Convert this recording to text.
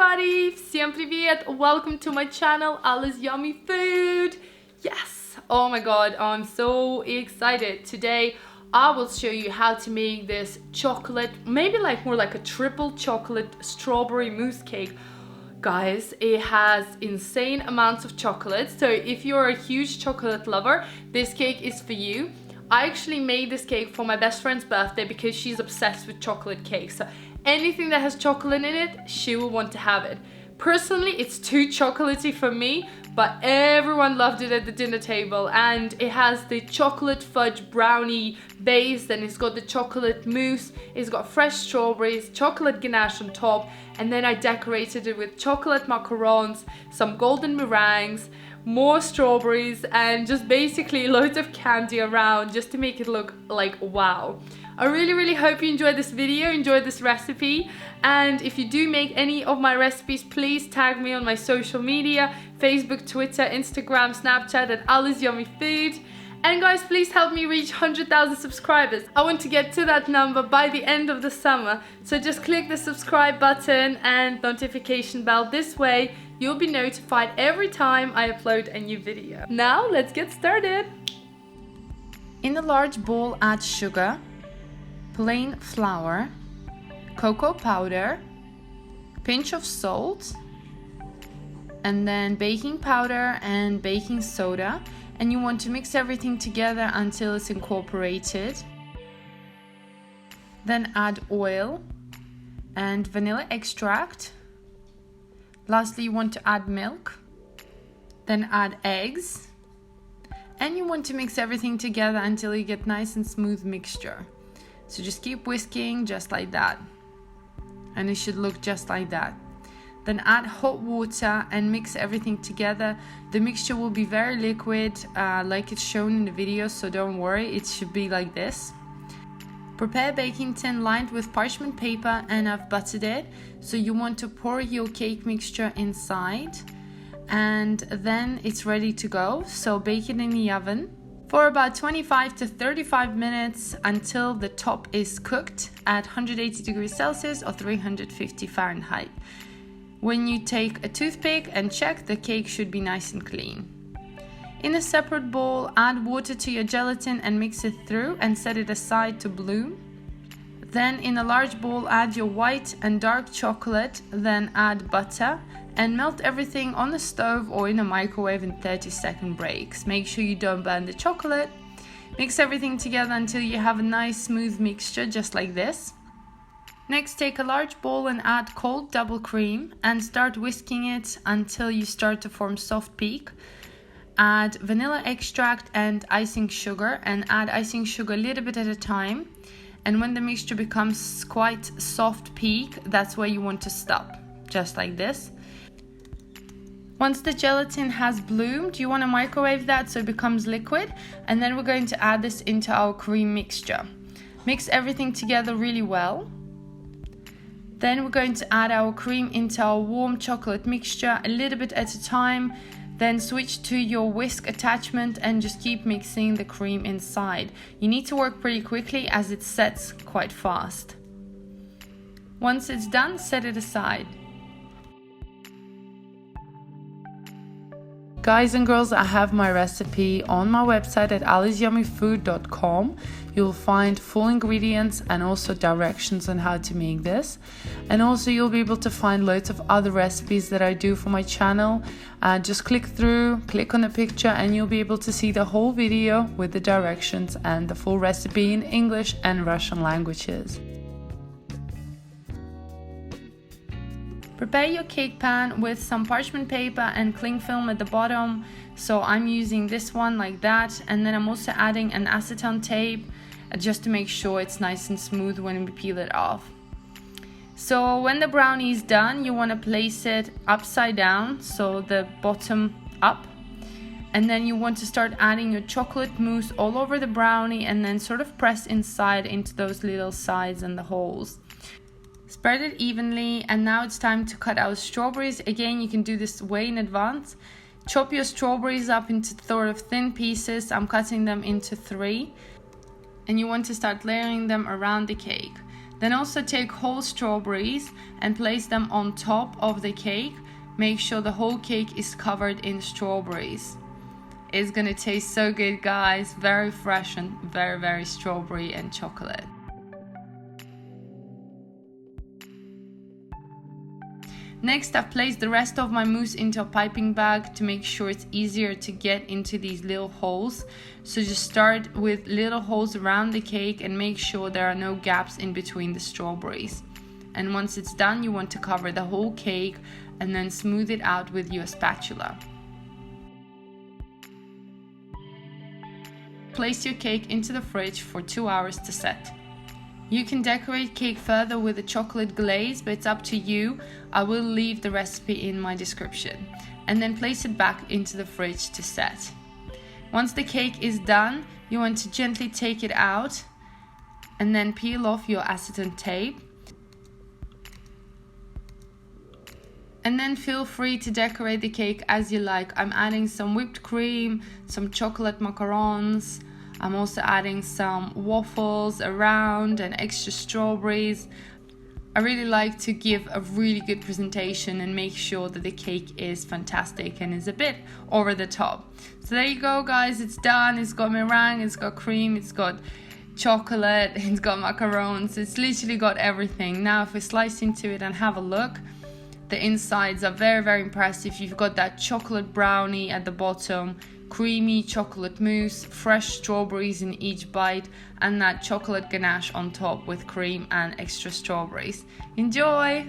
everybody! Всем привет! Welcome to my channel, AllasYummyFood! Yes! Oh my god, I'm so excited. Today I will show you how to make this chocolate, maybe like more like a triple chocolate strawberry mousse cake. Guys, it has insane amounts of chocolate, so if you're a huge chocolate lover, this cake is for you. I actually made this cake for my best friend's birthday because she's obsessed with chocolate cakes. So anything that has chocolate in it, she will want to have it. Personally, it's too chocolatey for me, but everyone loved it at the dinner table. And it has the chocolate fudge brownie base, then it's got the chocolate mousse, it's got fresh strawberries, chocolate ganache on top, and then I decorated it with chocolate macarons, some golden meringues, more strawberries, and just basically loads of candy around just to make it look like wow. I really hope you enjoyed this video, enjoyed this recipe, and if you do make any of my recipes, please tag me on my social media, Facebook, Twitter, Instagram, Snapchat at AllasYummyFood. And guys, please help me reach 100,000 subscribers. I want to get to that number by the end of the summer, so just click the subscribe button and notification bell. This way you'll be notified every time I upload a new video. Now let's get started. In a large bowl, add sugar, plain flour, cocoa powder, pinch of salt, and then baking powder and baking soda. And you want to mix everything together until it's incorporated. Then add oil and vanilla extract. Lastly, you want to add milk. Then add eggs. And you want to mix everything together until you get nice and smooth mixture. So just keep whisking just like that. And it should look just like that. Then add hot water and mix everything together. The mixture will be very liquid, like it's shown in the video, so don't worry, it should be like this. Prepare a baking tin lined with parchment paper, and I've buttered it. So you want to pour your cake mixture inside, and then it's ready to go. So bake it in the oven for about 25 to 35 minutes until the top is cooked at 180 degrees Celsius or 350 Fahrenheit. When you take a toothpick and check, the cake should be nice and clean. In a separate bowl, add water to your gelatin and mix it through and set it aside to bloom. Then in a large bowl, add your white and dark chocolate, then add butter and melt everything on the stove or in a microwave in 30-second breaks. Make sure you don't burn the chocolate. Mix everything together until you have a nice smooth mixture just like this. Next, take a large bowl and add cold double cream and start whisking it until you start to form soft peak. Add vanilla extract and icing sugar, and add icing sugar a little bit at a time. And when the mixture becomes quite soft peak, that's where you want to stop, just like this. Once the gelatin has bloomed, you want to microwave that so it becomes liquid, and then we're going to add this into our cream mixture. Mix everything together really well. Then we're going to add our cream into our warm chocolate mixture a little bit at a time. Then switch to your whisk attachment and just keep mixing the cream inside. You need to work pretty quickly as it sets quite fast. Once it's done, set it aside. Guys and girls, I have my recipe on my website at AllasYummyFood.com. You'll find full ingredients and also directions on how to make this. And also you'll be able to find loads of other recipes that I do for my channel. Just click through, click on the picture, and you'll be able to see the whole video with the directions and the full recipe in English and Russian languages. Prepare your cake pan with some parchment paper and cling film at the bottom. So I'm using this one like that, and then I'm also adding an acetone tape just to make sure it's nice and smooth when we peel it off. So when the brownie is done, you want to place it upside down, so the bottom up. And then you want to start adding your chocolate mousse all over the brownie and then sort of press inside into those little sides and the holes. Spread it evenly, and now it's time to cut our strawberries. Again, you can do this way in advance. Chop your strawberries up into sort of thin pieces. I'm cutting them into 3. And you want to start layering them around the cake. Then also take whole strawberries and place them on top of the cake. Make sure the whole cake is covered in strawberries. It's gonna taste so good, guys. Very fresh and very, very strawberry and chocolate. Next, I've placed the rest of my mousse into a piping bag to make sure it's easier to get into these little holes. So just start with little holes around the cake and make sure there are no gaps in between the strawberries. And once it's done, you want to cover the whole cake and then smooth it out with your spatula. Place your cake into the fridge for 2 hours to set. You can decorate cake further with a chocolate glaze, but it's up to you. I will leave the recipe in my description. And then place it back into the fridge to set. Once the cake is done, you want to gently take it out and then peel off your acetone tape. And then feel free to decorate the cake as you like. I'm adding some whipped cream, some chocolate macarons. I'm also adding some waffles around and extra strawberries. I really like to give a really good presentation and make sure that the cake is fantastic and is a bit over the top. So there you go, guys, it's done. It's got meringue, it's got cream, it's got chocolate, it's got macarons. It's literally got everything. Now if we slice into it and have a look, the insides are very, very impressive. You've got that chocolate brownie at the bottom, creamy chocolate mousse, fresh strawberries in each bite, and that chocolate ganache on top with cream and extra strawberries. Enjoy!